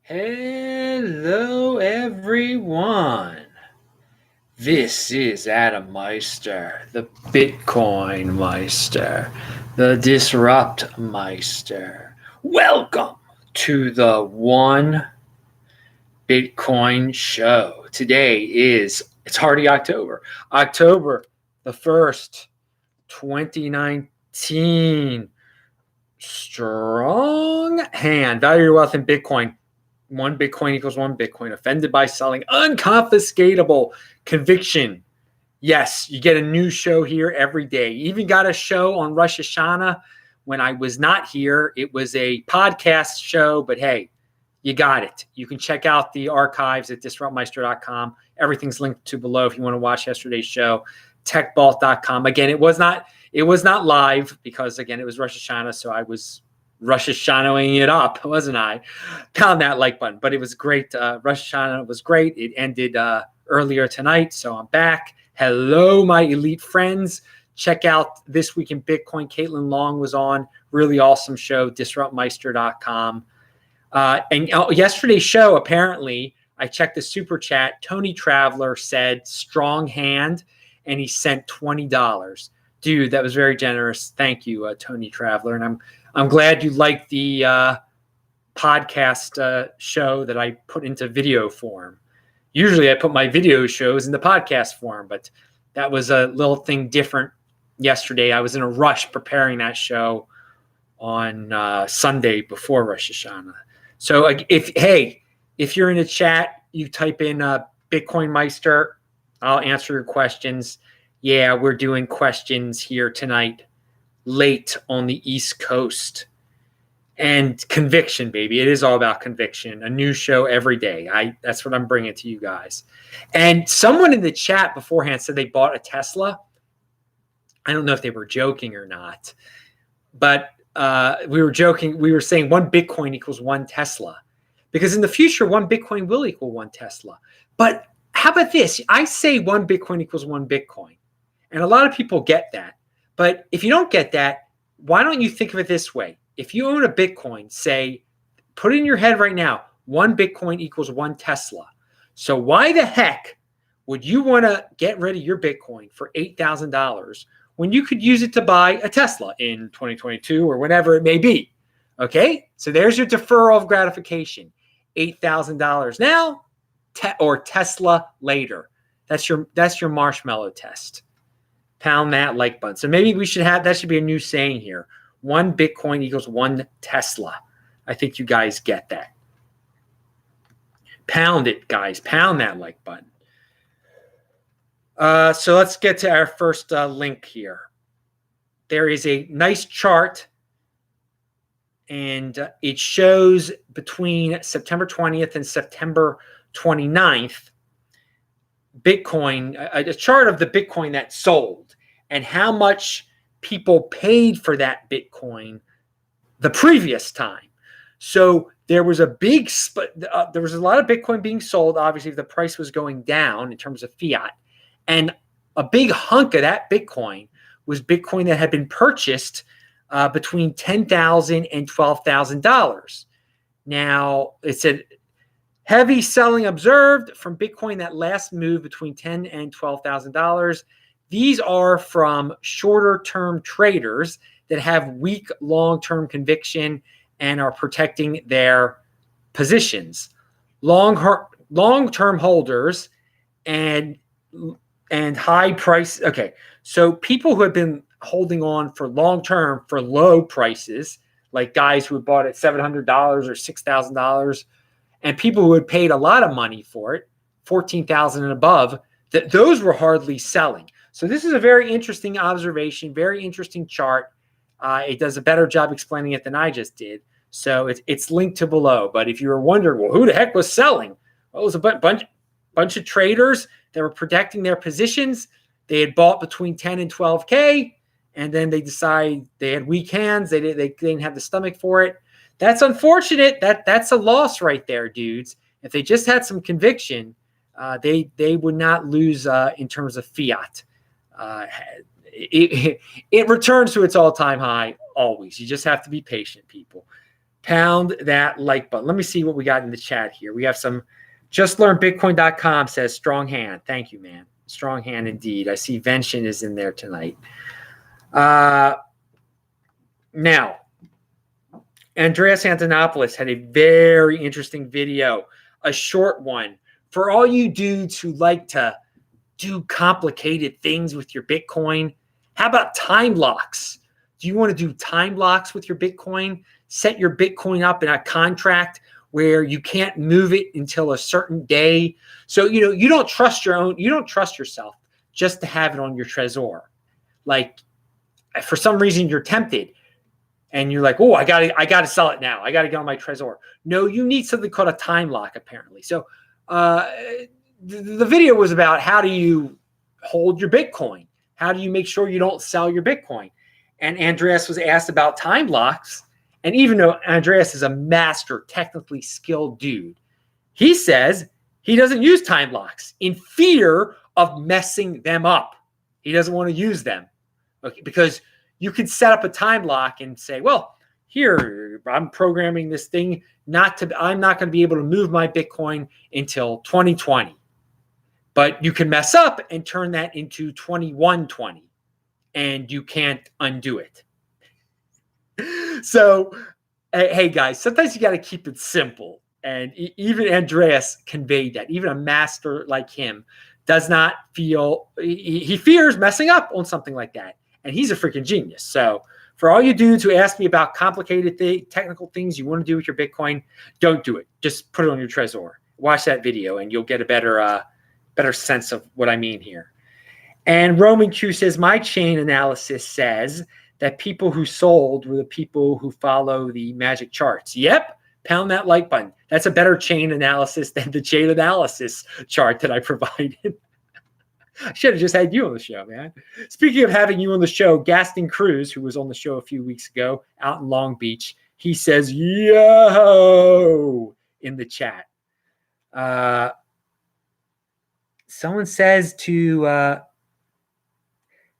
Hello, everyone. This is Adam Meister, the Bitcoin Meister, the Disrupt Meister. Welcome to the One Bitcoin Show. Today it's already October the 1st, 2019. Strong hand. Value your wealth in Bitcoin. One Bitcoin equals one Bitcoin. Offended by selling. Unconfiscatable conviction. Yes, you get a new show here every day. Even got a show on Rosh Hashanah when I was not here. It was a podcast show, but hey, you got it. You can check out the archives at disruptmeister.com. Everything's linked to below if you want to watch yesterday's show. Techbalt.com. Again, it was not live because again it was Rosh Hashanah, so I was Rosh Hashanahing it up, wasn't I? Pound that like button. But it was great. Rosh Hashanah was great. It ended earlier tonight, so I'm back. Hello, my elite friends. Check out This Week in Bitcoin. Caitlin Long was on. Really awesome show. Disruptmeister.com. And yesterday's show, apparently, I checked the super chat. Tony Traveler said strong hand, and he sent $20. Dude, that was very generous. Thank you, Tony Traveler. And I'm glad you liked the podcast show that I put into video form. Usually I put my video shows in the podcast form, but that was a little thing different yesterday. I was in a rush preparing that show on Sunday before Rosh Hashanah. So if you're in the chat, you type in Bitcoin Meister, I'll answer your questions. Yeah, we're doing questions here tonight, late on the East Coast. And conviction, baby. It is all about conviction. A new show every day. That's what I'm bringing to you guys. And someone in the chat beforehand said they bought a Tesla. I don't know if they were joking or not, but we were joking. We were saying one Bitcoin equals one Tesla, because in the future, one Bitcoin will equal one Tesla. But how about this? I say one Bitcoin equals one Bitcoin. And a lot of people get that. But if you don't get that, why don't you think of it this way? If you own a Bitcoin, say, put it in your head right now, one Bitcoin equals one Tesla. So why the heck would you want to get rid of your Bitcoin for $8,000 when you could use it to buy a Tesla in 2022 or whenever it may be? Okay, so there's your deferral of gratification. $8,000 now or Tesla later. That's your marshmallow test. Pound that like button. So maybe that should be a new saying here. One Bitcoin equals one Tesla. I think you guys get that. Pound it, guys. Pound that like button. So let's get to our first link here. There is a nice chart, and it shows between September 20th and September 29th, Bitcoin, a chart of the Bitcoin that sold and how much people paid for that Bitcoin the previous time. So there was a big there was a lot of Bitcoin being sold. Obviously, the price was going down in terms of fiat, and a big hunk of that Bitcoin was Bitcoin that had been purchased between $10,000 and $12,000. Now it said heavy selling observed from Bitcoin that last move between $10,000 and $12,000. These are from shorter-term traders that have weak long-term conviction and are protecting their positions. Long-term holders and high price. Okay, so people who have been holding on for long-term for low prices, like guys who had bought at $700 or $6,000, and people who had paid a lot of money for it, $14,000 and above, those were hardly selling. So this is a very interesting observation, very interesting chart. It does a better job explaining it than I just did. So it's linked to below. But if you were wondering, well, who the heck was selling? Well, it was a bunch of traders that were protecting their positions. They had bought between 10 and 12K, and then they decided they had weak hands. They didn't have the stomach for it. That's unfortunate. That's a loss right there, dudes. If they just had some conviction, they would not lose in terms of fiat. It returns to its all-time high always. You just have to be patient, people. Pound that like button. Let me see what we got in the chat here. We have some. JustLearnBitcoin.com says strong hand. Thank you, man. Strong hand indeed. I see Vention is in there tonight. Now, Andreas Antonopoulos had a very interesting video, a short one. For all you dudes who like to do complicated things with your Bitcoin, how about time locks? Do you want to do time locks with your Bitcoin? Set your Bitcoin up in a contract where you can't move it until a certain day. So, you don't trust yourself just to have it on your Trezor. Like, for some reason you're tempted and you're like, oh, I gotta sell it now. I gotta get on my Trezor. No, you need something called a time lock, apparently. So the video was about how do you hold your Bitcoin? How do you make sure you don't sell your Bitcoin? And Andreas was asked about time locks. And even though Andreas is a master, technically skilled dude, he says he doesn't use time locks in fear of messing them up. He doesn't want to use them. Okay, because you can set up a time lock and say, well, here, I'm programming this thing I'm not going to be able to move my Bitcoin until 2020. But you can mess up and turn that into 2120, and you can't undo it. So, hey guys, sometimes you got to keep it simple. And even Andreas conveyed that. Even a master like him does not feel, he fears messing up on something like that. And he's a freaking genius. So for all you dudes who ask me about complicated technical things you want to do with your Bitcoin, don't do it. Just put it on your Trezor. Watch that video and you'll get a better sense of what I mean here. And Roman Q says, my chain analysis says that people who sold were the people who follow the magic charts. Yep, pound that like button. That's a better chain analysis than the chain analysis chart that I provided. I should have just had you on the show, man. Speaking of having you on the show, Gaston Cruz, who was on the show a few weeks ago out in Long Beach, he says, yo, in the chat. Someone says to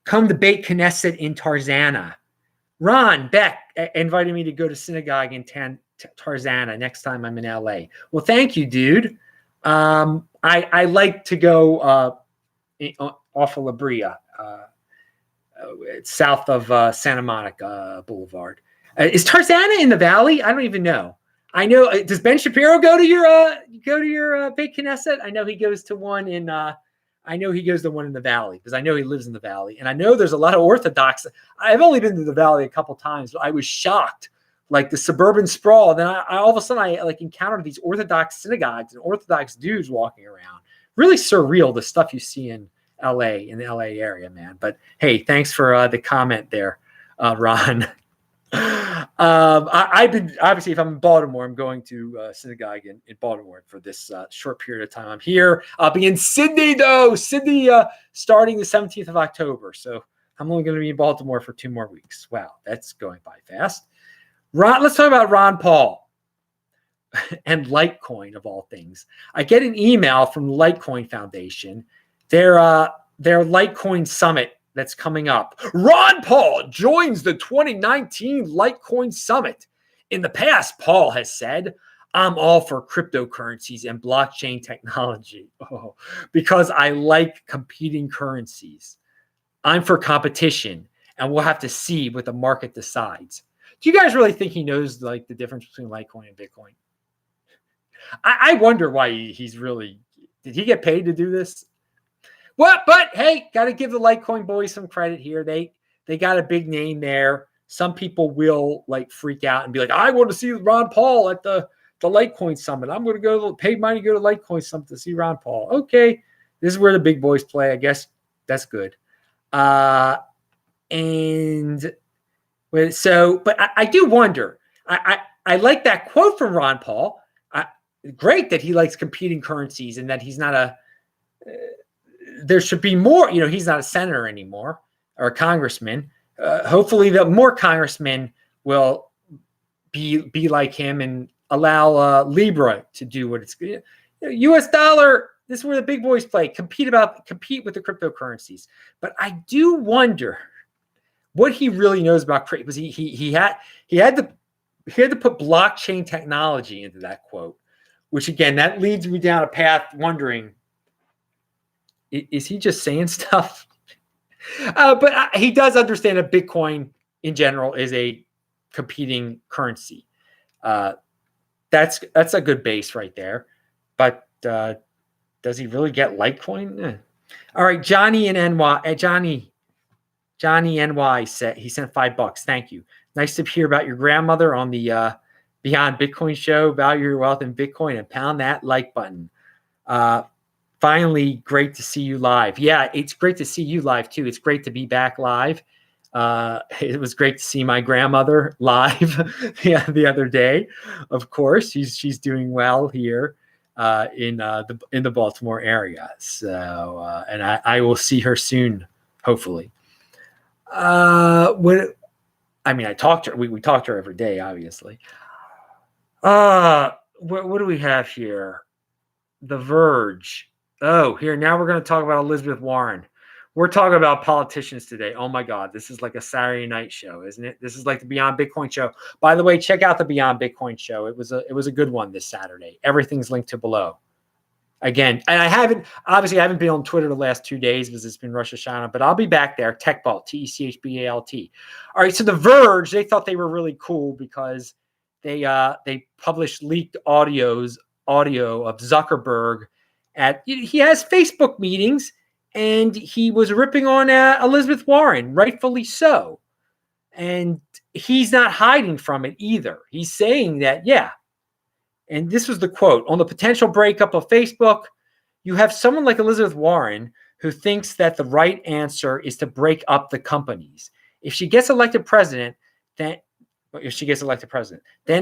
come debate Knesset in Tarzana. Ron Beck invited me to go to synagogue in Tarzana next time I'm in LA. Well, thank you, dude. I like to go off of La Brea, south of Santa Monica Boulevard. Is Tarzana in the Valley? I don't even know. I know. Does Ben Shapiro go to your Beit Knesset? I know he goes to one in. I know he goes to one in the Valley because I know he lives in the Valley, and I know there's a lot of Orthodox. I've only been to the Valley a couple times, but I was shocked, like the suburban sprawl. Then I all of a sudden I like encountered these Orthodox synagogues and Orthodox dudes walking around. Really surreal, the stuff you see in LA, in the LA area, man. But hey, thanks for the comment there, Ron. I've been, obviously, if I'm in Baltimore, I'm going to synagogue in Baltimore for this short period of time I'm here. I'll be in Sydney, though. Sydney starting the 17th of October. So I'm only going to be in Baltimore for 2 more weeks. Wow, that's going by fast. Let's talk about Ron Paul and Litecoin, of all things. I get an email from the Litecoin Foundation. Their Litecoin Summit that's coming up. Ron Paul joins the 2019 Litecoin Summit. In the past, Paul has said, I'm all for cryptocurrencies and blockchain technology because I like competing currencies. I'm for competition, and we'll have to see what the market decides. Do you guys really think he knows like the difference between Litecoin and Bitcoin? I wonder why he's really, did he get paid to do this? Well, but hey, got to give the Litecoin boys some credit here. They got a big name there. Some people will like freak out and be like, I want to see Ron Paul at the Litecoin Summit. I'm going to go pay money to go to Litecoin Summit to see Ron Paul. Okay, this is where the big boys play. I guess that's good. But I do wonder. I like that quote from Ron Paul. Great that he likes competing currencies and that he's not there should be more, he's not a senator anymore or a congressman. Hopefully the more congressmen will be like him and allow Libra to do what it's good. US dollar, this is where the big boys play, compete with the cryptocurrencies. But I do wonder what he really knows about crypto, because he had the he had to put blockchain technology into that quote, which again, that leads me down a path wondering, is he just saying stuff? But he does understand that Bitcoin in general is a competing currency. That's a good base right there. But does he really get Litecoin? All right, Johnny in NY. Johnny NY said he sent $5. Thank you. Nice to hear about your grandmother on the Beyond Bitcoin show. Value your wealth in Bitcoin and pound that like button. Finally, great to see you live. Yeah, it's great to see you live too. It's great to be back live. It was great to see my grandmother live the other day. Of course, she's doing well here in the Baltimore area. So, and I will see her soon, hopefully. What I talked to her. We talk to her every day, obviously. What do we have here? The Verge. Oh, here now we're going to talk about Elizabeth Warren. We're talking about politicians today. Oh my God, this is like a Saturday night show, isn't it? This is like the Beyond Bitcoin show. By the way, check out the Beyond Bitcoin show. It was a good one this Saturday. Everything's linked to below. Again, and I haven't been on Twitter the last 2 days because it's been Rosh Hashanah, but I'll be back there. Techbalt, TECHBALT. All right, so The Verge, they thought they were really cool because they published leaked audio of Zuckerberg he has Facebook meetings, and he was ripping on Elizabeth Warren, rightfully so. And he's not hiding from it either. He's saying that, yeah. And this was the quote: on the potential breakup of Facebook, you have someone like Elizabeth Warren who thinks that the right answer is to break up the companies. If she gets elected president, then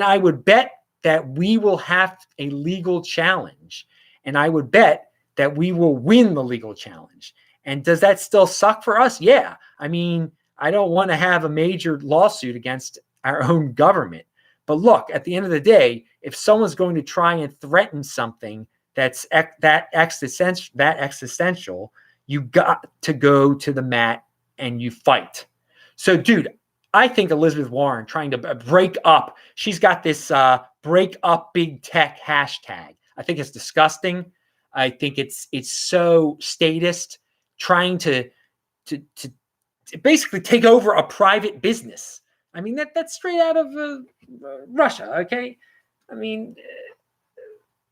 I would bet that we will have a legal challenge. And I would bet that we will win the legal challenge. And does that still suck for us? Yeah. I mean, I don't want to have a major lawsuit against our own government. But look, at the end of the day, if someone's going to try and threaten something that's that existential, you got to go to the mat and you fight. So, dude, I think Elizabeth Warren trying to break up, she's got this break up big tech hashtag. I think it's disgusting. I think it's so statist, trying to basically take over a private business. I mean, that's straight out of Russia. Okay, I mean,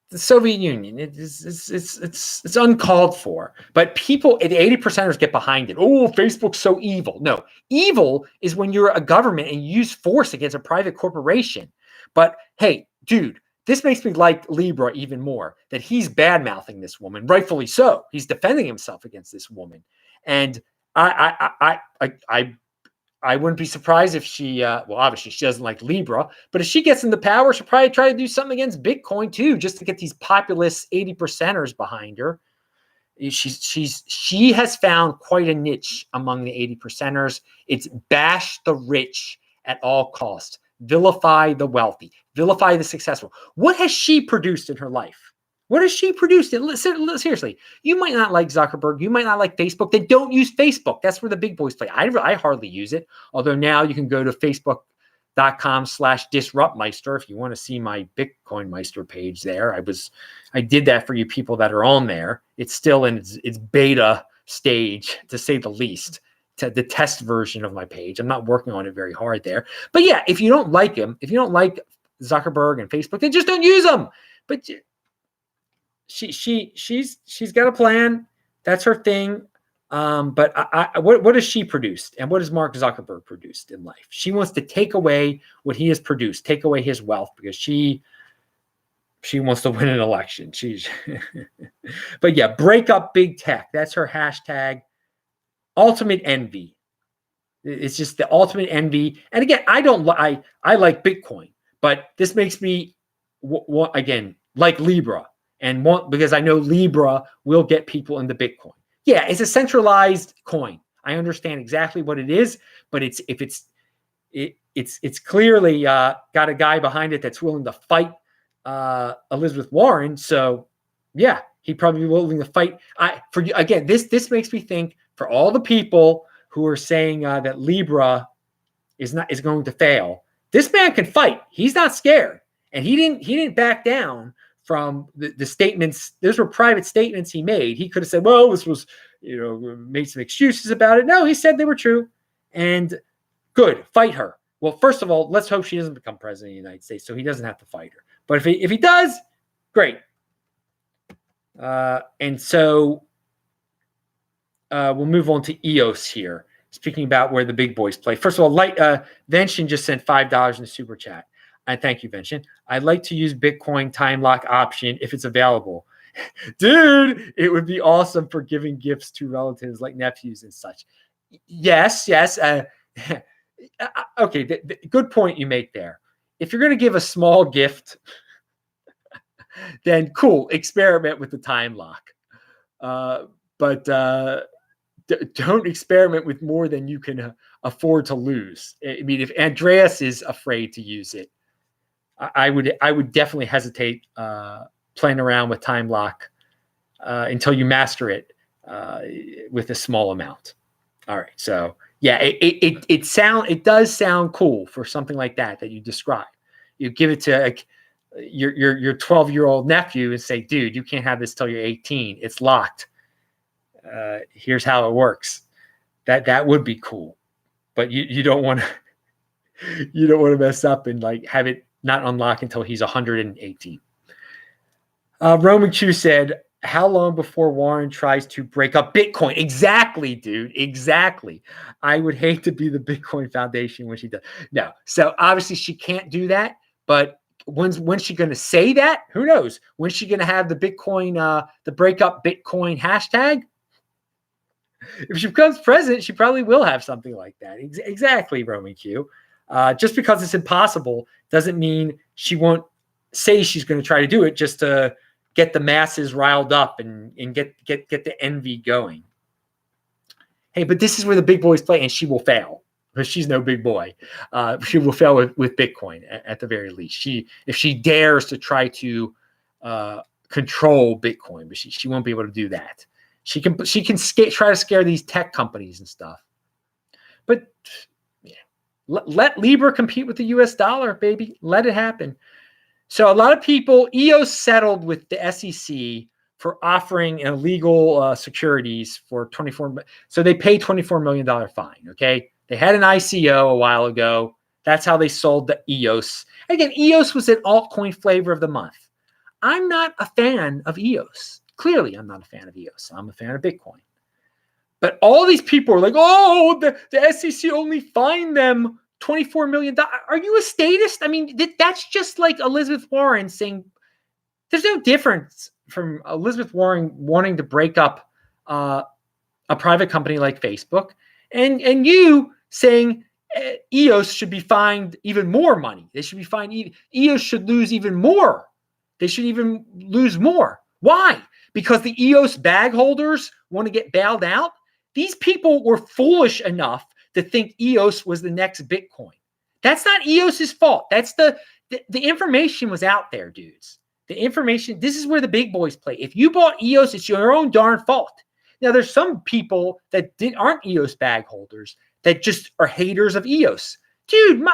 the Soviet Union. It's uncalled for. But people, the 80%ers get behind it. Oh, Facebook's so evil. No, evil is when you're a government and you use force against a private corporation. But hey, dude. This makes me like Libra even more, that he's bad-mouthing this woman, rightfully so. He's defending himself against this woman. And I wouldn't be surprised if she, obviously she doesn't like Libra, but if she gets into power, she'll probably try to do something against Bitcoin too, just to get these populist 80%ers behind her. She has found quite a niche among the 80%ers. It's bash the rich at all costs. Vilify the wealthy, vilify the successful. What has she produced in her life? What has she produced? Seriously, you might not like Zuckerberg. You might not like Facebook. They don't use Facebook. That's where the big boys play. I hardly use it. Although now you can go to facebook.com/disruptmeister if you want to see my Bitcoin Meister page there. I did that for you people that are on there. It's still in its beta stage, to say the least. The test version of my page. I'm not working on it very hard there. But yeah, if you don't like him, if you don't like Zuckerberg and Facebook, then just don't use them. But she's got a plan. That's her thing. But what has she produced? And what has Mark Zuckerberg produced in life? She wants to take away what he has produced, take away his wealth, because she wants to win an election. But yeah, break up big tech. That's her hashtag. Ultimate envy. It's just the ultimate envy. And again, I like Bitcoin, but this makes me again like Libra, and because I know Libra will get people into Bitcoin. Yeah, it's a centralized coin. I understand exactly what it is, but it's clearly got a guy behind it that's willing to fight Elizabeth Warren. So yeah, he'd probably be willing to fight. This makes me think, for all the people who are saying that Libra is going to fail, This man can fight. He's not scared. And he didn't back down from the statements. Those were private statements he made. He could have said, well, this was, made some excuses about it. No, he said they were true. And good, fight her. Well, first of all, let's hope she doesn't become president of the United States, so he doesn't have to fight her. But if he does, great. And so we'll move on to EOS here. Speaking about where the big boys play. First of all, Venshin just sent $5 in the super chat. And thank you, Venshin. I'd like to use Bitcoin time lock option if it's available. Dude, it would be awesome for giving gifts to relatives like nephews and such. Yes. Okay, good point you make there. If you're going to give a small gift, then cool, experiment with the time lock. But don't experiment with more than you can afford to lose. I mean, if Andreas is afraid to use it, I would definitely hesitate playing around with time lock until you master it with a small amount. All right, so yeah, it does sound cool for something like that you describe. You give it to your 12-year-old nephew and say, dude, you can't have this till you're 18. It's locked. Here's how it works. That would be cool, but you don't want to mess up and like have it not unlock until he's 118. Roman Q said, how long before Warren tries to break up Bitcoin? Exactly, dude. Exactly. I would hate to be the Bitcoin Foundation when she does. No. So obviously she can't do that, but when's she going to say that? Who knows? When's she going to have the Bitcoin, the break up Bitcoin hashtag? If she becomes president, she probably will have something like that. Exactly, Roman Q. Just because it's impossible doesn't mean she won't say she's going to try to do it just to get the masses riled up and get the envy going. Hey, but this is where the big boys play, and she will fail because she's no big boy. She will fail with Bitcoin at the very least. If she dares to try to control Bitcoin, but she won't be able to do that. She can try to scare these tech companies and stuff. But yeah, let Libra compete with the US dollar, baby. Let it happen. So a lot of people, EOS settled with the SEC for offering illegal securities for 24. So they paid $24 million fine. Okay. They had an ICO a while ago. That's how they sold the EOS. Again, EOS was an altcoin flavor of the month. I'm not a fan of EOS. Clearly, I'm not a fan of EOS. I'm a fan of Bitcoin. But all these people are like, oh, the SEC only fined them $24 million. Are you a statist? I mean, that's just like Elizabeth Warren saying there's no difference from Elizabeth Warren wanting to break up a private company like Facebook and you saying EOS should be fined even more money. They should be fined. EOS should lose even more. They should even lose more. Why? Because the EOS bag holders want to get bailed out? These people were foolish enough to think EOS was the next Bitcoin. That's not EOS's fault. That's the information was out there, dudes. The information, this is where the big boys play. If you bought EOS, it's your own darn fault. Now, there's some people that aren't EOS bag holders that just are haters of EOS. Dude,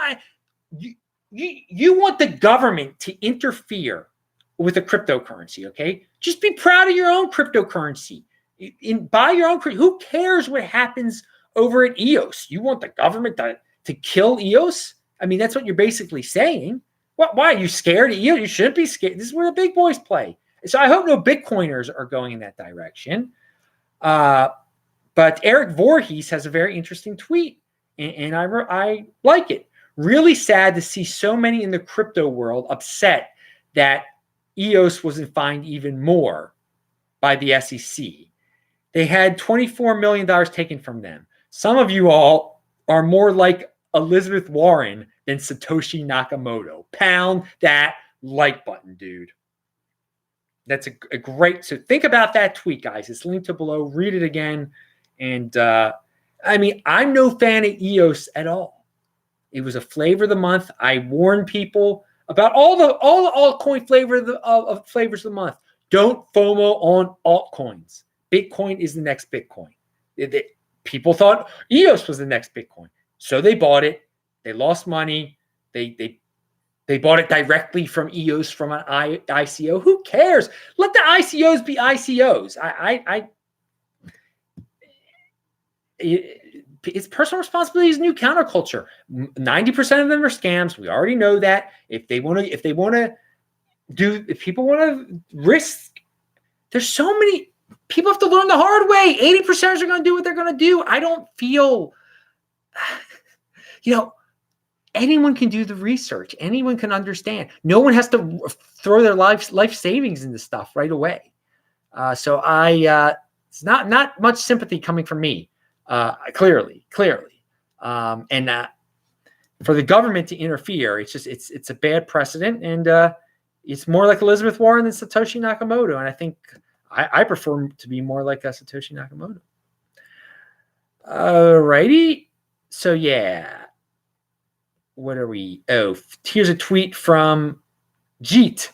you want the government to interfere with a cryptocurrency, okay? Just be proud of your own cryptocurrency. Buy your own. Who cares what happens over at EOS? You want the government to kill EOS? I mean, that's what you're basically saying. Why are you scared of EOS? You shouldn't be scared. This is where the big boys play. So I hope no Bitcoiners are going in that direction. But Eric Voorhees has a very interesting tweet, and I like it. Really sad to see so many in the crypto world upset that EOS wasn't fined even more by the SEC. They had $24 million taken from them. Some of you all are more like Elizabeth Warren than Satoshi Nakamoto. Pound that like button, dude. That's a great, so think about that tweet, guys. It's linked to below. Read it again. And I mean, I'm no fan of EOS at all. It was a flavor of the month. I warned people about all the altcoin flavors of the month. Don't FOMO on altcoins. Bitcoin is the next Bitcoin. People thought EOS was the next Bitcoin. So they bought it. They lost money. They bought it directly from EOS from an ICO. Who cares? Let the ICOs be ICOs. It's personal responsibility is new counterculture. 90% of them are scams. We already know that. If people want to risk, there's so many people have to learn the hard way. 80% are going to do what they're going to do. I don't feel, anyone can do the research. Anyone can understand. No one has to throw their life savings into stuff right away. So it's not much sympathy coming from me. Clearly. And for the government to interfere, it's a bad precedent, and it's more like Elizabeth Warren than Satoshi Nakamoto. And I think I prefer to be more like a Satoshi Nakamoto. Alrighty. So yeah. What are we? Oh, here's a tweet from Jeet.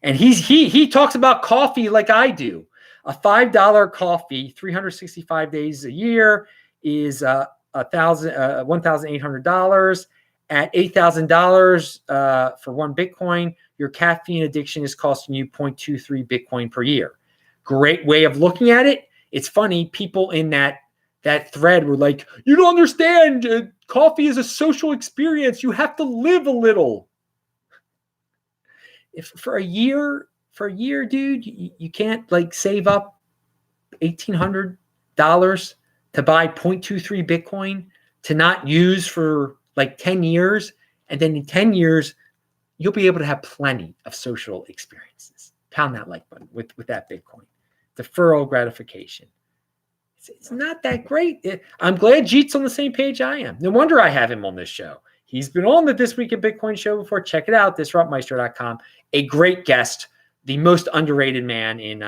And he talks about coffee like I do. A $5 coffee, 365 days a year, is $1,800. At $8,000 for one Bitcoin, your caffeine addiction is costing you 0.23 Bitcoin per year. Great way of looking at it. It's funny, people in that thread were like, you don't understand. Coffee is a social experience. You have to live a little. If for a year, dude, you can't save up $1,800 to buy 0.23 Bitcoin to not use for 10 years. And then in 10 years, you'll be able to have plenty of social experiences. Pound that like button with that Bitcoin. Deferral gratification. It's not that great. I'm glad Jeet's on the same page I am. No wonder I have him on this show. He's been on the This Week in Bitcoin show before. Check it out, disruptmeister.com. A great guest, the most underrated man in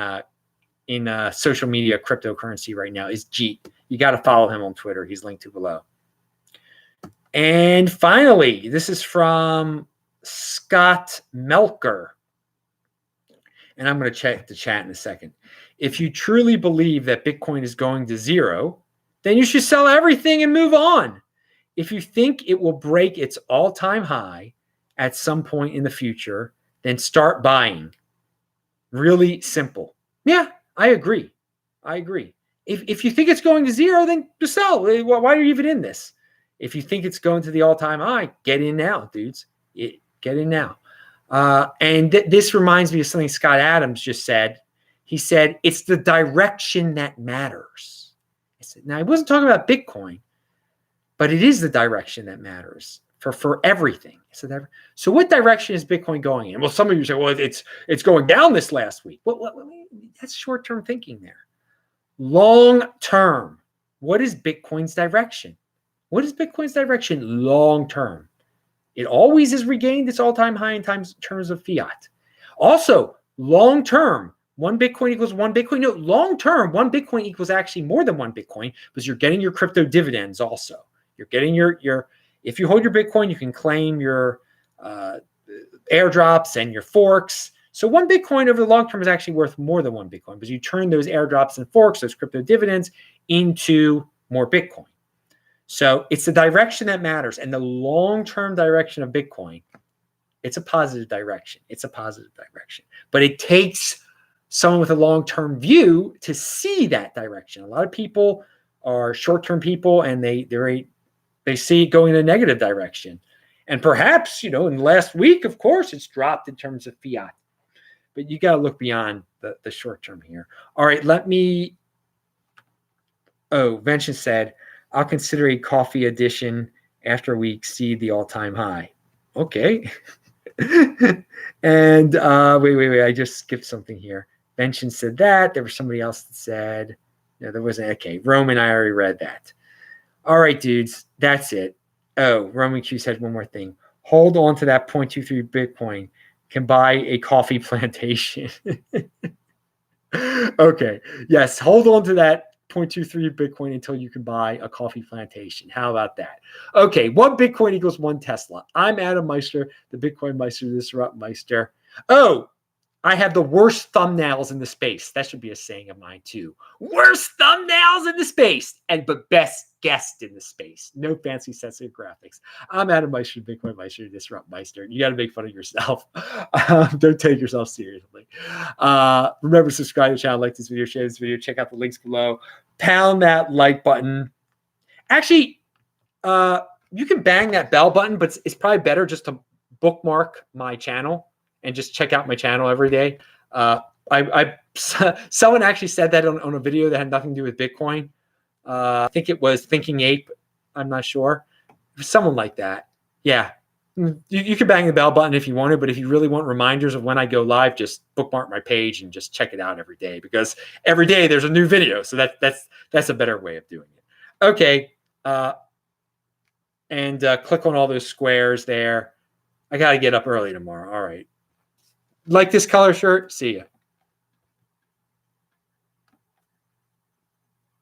social media cryptocurrency right now is Jeet. You got to follow him on Twitter. He's linked to below. And finally, this is from Scott Melker. And I'm going to check the chat in a second. If you truly believe that Bitcoin is going to zero, then you should sell everything and move on. If you think it will break its all-time high at some point in the future, then start buying. Really simple. Yeah, I agree. If you think it's going to zero, then just sell. Why are you even in this? If you think it's going to the all-time high, get in now, dudes. Get in now. And this reminds me of something Scott Adams just said. He said, it's the direction that matters. Now, I wasn't talking about Bitcoin, but it is the direction that matters for everything. So what direction is Bitcoin going in? Well, some of you say, well, it's going down this last week. Well, that's short-term thinking there. Long-term, what is Bitcoin's direction? What is Bitcoin's direction long-term? It always has regained its all-time high in terms of fiat. Also, long-term, one Bitcoin equals one Bitcoin. No, long-term, one Bitcoin equals actually more than one Bitcoin because you're getting your crypto dividends also. You're getting your if you hold your Bitcoin, you can claim your airdrops and your forks. So one Bitcoin over the long term is actually worth more than one Bitcoin because you turn those airdrops and forks, those crypto dividends, into more Bitcoin. So it's the direction that matters. And the long-term direction of Bitcoin, it's a positive direction. But it takes someone with a long-term view to see that direction. A lot of people are short-term people, and they see it going in a negative direction. And perhaps, in the last week, of course, it's dropped in terms of fiat. But you got to look beyond the short-term here. All right, Vention said, I'll consider a coffee edition after we exceed the all-time high. Okay. And wait. I just skipped something here. Vention said that. There was somebody else that said, no, there wasn't. Okay. Roman, I already read that. All right, dudes. That's it. Oh, Roman Q said one more thing. Hold on to that 0.23 Bitcoin. Can buy a coffee plantation. Okay. Yes. Hold on to that 0.23 Bitcoin until you can buy a coffee plantation. How about that? Okay, one Bitcoin equals one Tesla. I'm Adam Meister, the Bitcoin Meister, the Disrupt Meister. Oh, I have the worst thumbnails in the space. That should be a saying of mine too. Worst thumbnails in the space, but best guest in the space. No fancy sensitive graphics. I'm Adam Meister, Bitcoin Meister, Disrupt Meister. You got to make fun of yourself. Don't take yourself seriously. Remember, subscribe to the channel, like this video, share this video, check out the links below. Pound that like button. Actually, you can bang that bell button, but it's probably better just to bookmark my channel and just check out my channel every day. Someone actually said that on a video that had nothing to do with Bitcoin. I think it was Thinking Ape. I'm not sure. Someone like that. Yeah. You can bang the bell button if you want to, but if you really want reminders of when I go live, just bookmark my page and just check it out every day, because every day there's a new video. So that's a better way of doing it. Okay. And click on all those squares there. I got to get up early tomorrow. All right. Like this color shirt? See ya.